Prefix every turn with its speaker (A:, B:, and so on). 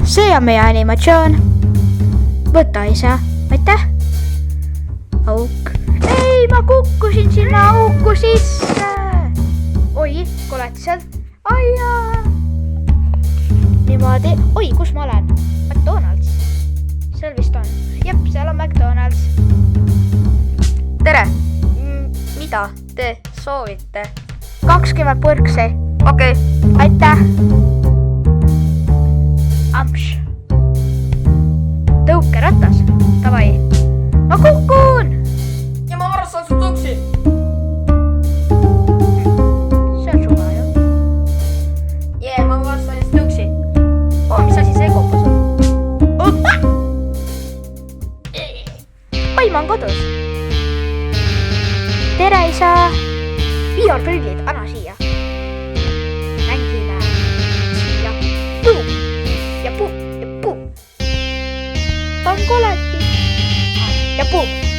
A: See on meie animatsioon. Võta isa, aitäh. Auk. Ei, ma kukkusin sinna auku sisse. Oi, koletised. Aijaa. Niimoodi. Oi, kus ma olen? McDonald's. Seal vist on. Jep, seal on McDonald's. Tere. Mida te soovite? 20 purksi. Okei. Aitäh. Amps. Tõukeratas. Tavai. Ma kukun.
B: Ja ma varastan su tuksi.
A: See on suva ju.
B: Jee, ma varastan just tuksi.
A: Mis asi see kopus on? Oi, ma on kodus. Tere isa. VR-prillid, anna siia. Mängime. Ja puu. Ja puu. Ja puu. Ta on koleti. Ja puu.